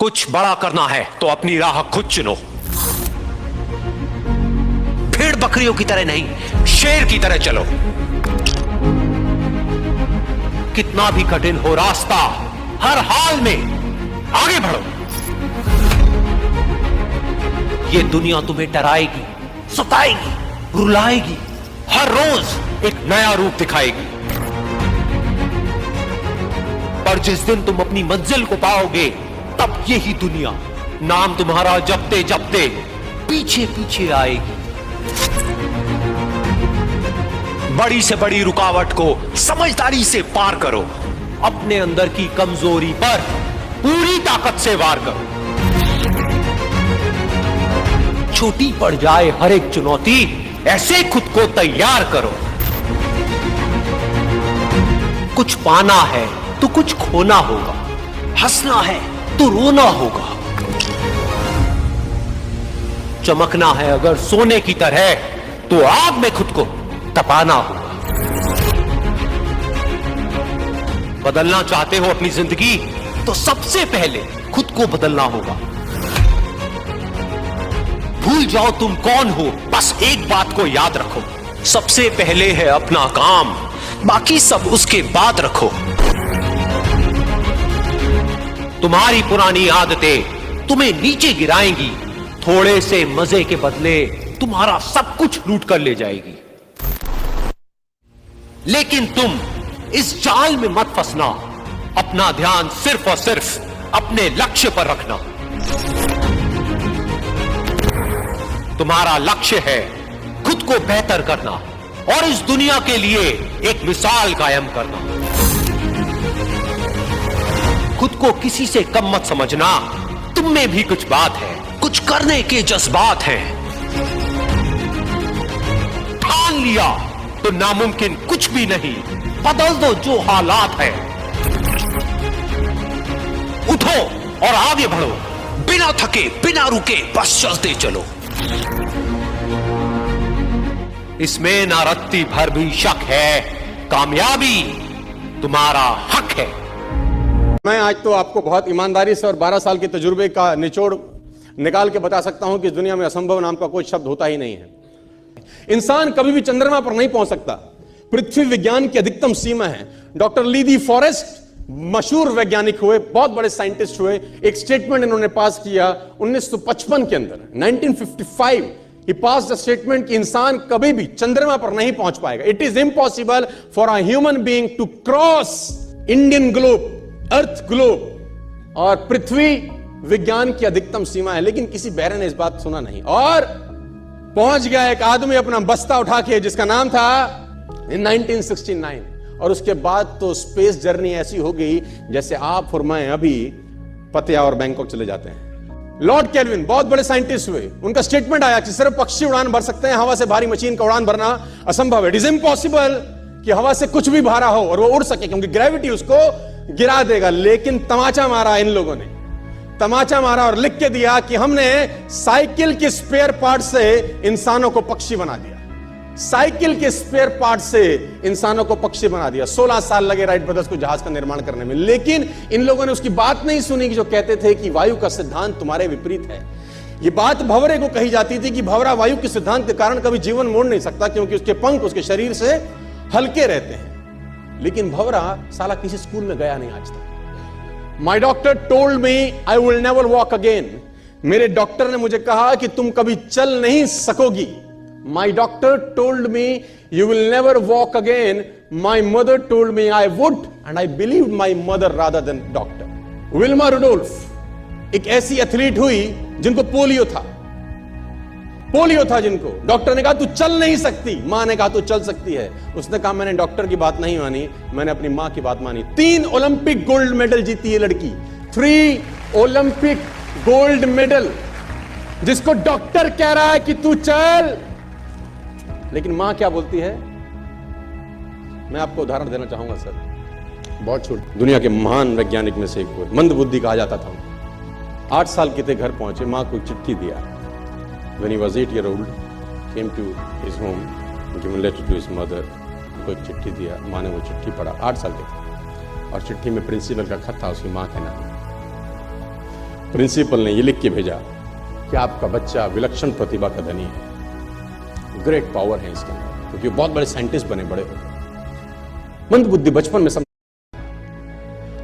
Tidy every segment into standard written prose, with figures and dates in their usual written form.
कुछ बड़ा करना है तो अपनी राह खुद चुनो। भेड़ बकरियों की तरह नहीं, शेर की तरह चलो। कितना भी कठिन हो रास्ता, हर हाल में आगे बढ़ो। ये दुनिया तुम्हें डराएगी, सताएगी, रुलाएगी, हर रोज एक नया रूप दिखाएगी। पर जिस दिन तुम अपनी मंजिल को पाओगे, तब यही दुनिया नाम तुम्हारा जपते जपते पीछे पीछे आएगी। बड़ी से बड़ी रुकावट को समझदारी से पार करो। अपने अंदर की कमजोरी पर पूरी ताकत से वार करो। छोटी पड़ जाए हर एक चुनौती, ऐसे खुद को तैयार करो। कुछ पाना है तो कुछ खोना होगा, हंसना है तो रोना होगा, चमकना है अगर सोने की तरह तो आग में खुद को तपाना होगा। बदलना चाहते हो अपनी जिंदगी तो सबसे पहले खुद को बदलना होगा। भूल जाओ तुम कौन हो, बस एक बात को याद रखो, सबसे पहले है अपना काम, बाकी सब उसके बाद रखो। तुम्हारी पुरानी आदतें तुम्हें नीचे गिराएंगी, थोड़े से मजे के बदले तुम्हारा सब कुछ लूट कर ले जाएगी। लेकिन तुम इस जाल में मत फंसना, अपना ध्यान सिर्फ और सिर्फ अपने लक्ष्य पर रखना। तुम्हारा लक्ष्य है खुद को बेहतर करना और इस दुनिया के लिए एक मिसाल कायम करना। खुद को किसी से कम मत समझना, तुम में भी कुछ बात है, कुछ करने के जज्बात हैं। ठान लिया तो नामुमकिन कुछ भी नहीं, बदल दो जो हालात है। उठो और आगे बढ़ो, बिना थके बिना रुके बस चलते चलो। इसमें ना रत्ती भर भी शक है, कामयाबी तुम्हारा हक है। मैं आज तो आपको बहुत ईमानदारी से और 12 साल के तजुर्बे का निचोड़ निकाल के बता सकता हूं कि इस दुनिया में असंभव नाम का कोई शब्द होता ही नहीं है। इंसान कभी भी चंद्रमा पर नहीं पहुंच सकता, पृथ्वी विज्ञान की अधिकतम सीमा है। डॉक्टर ली दी फॉरेस्ट मशहूर वैज्ञानिक हुए, बहुत बड़े साइंटिस्ट हुए। एक स्टेटमेंट इन्होंने पास किया 1955 के अंदर, 1955 ही पास द स्टेटमेंट कि इंसान कभी भी चंद्रमा पर नहीं पहुंच पाएगा। It is impossible for a human being to cross Indian globe, earth globe, और पृथ्वी विज्ञान की अधिकतम सीमा है। लेकिन किसी बहरे ने इस बात सुना नहीं और पहुंच गया एक आदमी अपना बस्ता उठा के, जिसका नाम था इन 1969। और उसके बाद तो स्पेस जर्नी ऐसी हो गई जैसे आप और मैं अभी पतिया और बैंकॉक चले जाते हैं। लॉर्ड केल्विन बहुत बड़े साइंटिस्ट हुए, उनका स्टेटमेंट आया कि सिर्फ पक्षी उड़ान भर सकते हैं, हवा से भारी मशीन का उड़ान भरना असंभव है। इट इज इम्पॉसिबल कि हवा से कुछ भी भारा हो और वो उड़ सके, क्योंकि ग्रेविटी उसको गिरा देगा। लेकिन तमाचा मारा इन लोगों ने, तमाचा मारा और लिख के दिया कि हमने साइकिल के स्पेयर पार्ट से इंसानों को पक्षी बना दिया। साइकिल के स्पेयर पार्ट से इंसानों को पक्षी बना दिया। 16 साल लगे राइट ब्रदर्स को जहाज का निर्माण करने में, लेकिन इन लोगों ने उसकी बात नहीं सुनी कि जो कहते थे कि वायु का सिद्धांत तुम्हारे विपरीत है। यह बात भंवरे को कही जाती थी कि भंवरा वायु के सिद्धांत के कारण कभी जीवन मोड़ नहीं सकता, क्योंकि उसके पंख उसके शरीर से हल्के रहते हैं। लेकिन भंवरा साला किसी स्कूल में गया नहीं आज तक। माई doctor told me I will never walk again. मेरे डॉक्टर ने मुझे कहा कि तुम कभी चल नहीं सकोगी। My doctor told me you will never walk again. My mother told me I would, and I believed my mother rather than doctor. Wilma Rudolph एक ऐसी एथलीट हुई जिनको पोलियो था, जिनको डॉक्टर ने कहा तू चल नहीं सकती, मां ने कहा तू चल सकती है। उसने कहा मैंने डॉक्टर की बात नहीं मानी, मैंने अपनी मां की बात मानी। 3 ओलंपिक गोल्ड मेडल जीती है लड़की, 3 ओलंपिक गोल्ड मेडल, जिसको डॉक्टर कह रहा है कि तू चल। लेकिन मां क्या बोलती है? मैं आपको उदाहरण देना चाहूंगा सर, बहुत छोटी, दुनिया के महान वैज्ञानिक में से एक हुए, मंद बुद्धि कहा जाता था। 8 साल के थे, घर पहुंचे, मां को चिट्ठी दिया। When he was 8 years old, came to his home, given letter to his mother, को एक चिट्ठी दिया। मां ने वो चिट्ठी पढ़ा, 8 साल के थे, और चिट्ठी में प्रिंसिपल का खत था उसकी मां के नाम। प्रिंसिपल ने ये लिख के भेजा कि आपका बच्चा विलक्षण प्रतिभा का धनी है, ग्रेट पावर है इसके अंदर, क्योंकि बहुत बड़े साइंटिस्ट बने, बड़े हो गए। मंद बुद्धि बचपन में समझ,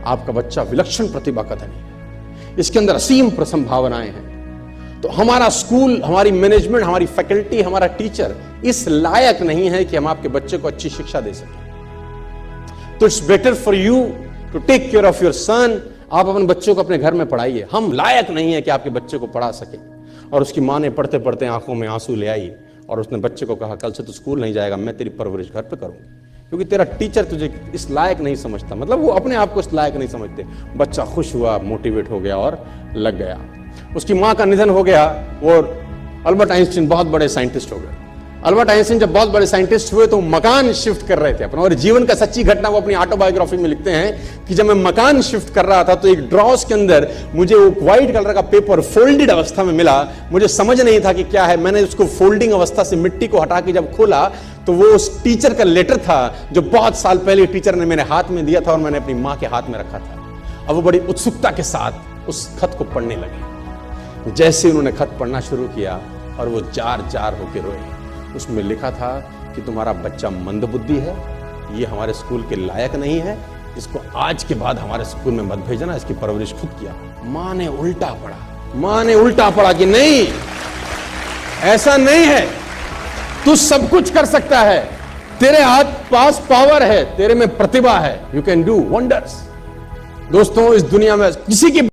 आपका बच्चा विलक्षण प्रतिभा का धनी है, इसके अंदर असीम संभावनाएं हैं। तो हमारा स्कूल, हमारी मैनेजमेंट, हमारी फैकल्टी, हमारा टीचर इस लायक नहीं है कि हम आपके बच्चे को अच्छी शिक्षा दे सकें। तो it's better for you to take care of your son. आप अपने बच्चों को अपने घर में पढ़ाइए। हम लायक नहीं है कि आपके बच्चे को पढ़ा सके। और उसकी मां ने पढ़ते पढ़ते आंखों में आंसू ले आई और उसने बच्चे को कहा, कल से तू स्कूल नहीं जाएगा, मैं तेरी परवरिश घर पे करूंगी, क्योंकि तेरा टीचर तुझे इस लायक नहीं समझता। मतलब वो अपने आप को इस लायक नहीं समझते। बच्चा खुश हुआ, मोटिवेट हो गया और लग गया। उसकी मां का निधन हो गया। वो अल्बर्ट आइंस्टीन बहुत बड़े साइंटिस्ट हो गए। अल्बर्ट आइंस्टीन जब बहुत बड़े साइंटिस्ट हुए तो मकान शिफ्ट कर रहे थे अपना, और जीवन का सच्ची घटना वो अपनी ऑटोबायोग्राफी में लिखते हैं कि जब मैं मकान शिफ्ट कर रहा था तो एक ड्रॉस के अंदर मुझे वो व्हाइट कलर का पेपर फोल्डेड अवस्था में मिला। मुझे समझ नहीं था कि क्या है। मैंने उसको फोल्डिंग अवस्था से मिट्टी को हटा के जब खोला तो वो उस टीचर का लेटर था जो बहुत साल पहले टीचर ने मेरे हाथ में दिया था और मैंने अपनी मां के हाथ में रखा था। अब वो बड़ी उत्सुकता के साथ उस खत को पढ़ने लगे। जैसे उन्होंने खत पढ़ना शुरू किया और वो जार जार होकर रोए। उसमें लिखा था कि तुम्हारा बच्चा मंदबुद्धि है, ये हमारे स्कूल के लायक नहीं है, इसको आज के बाद हमारे स्कूल में मत भेजना, इसकी परवरिश खुद किया। मां ने उल्टा पड़ा। मां ने उल्टा पड़ा कि नहीं, ऐसा नहीं है, तू सब कुछ कर सकता है, तेरे हाथ पास पावर है, तेरे में प्रतिभा है, यू कैन डू वंडर्स। दोस्तों, इस दुनिया में किसी की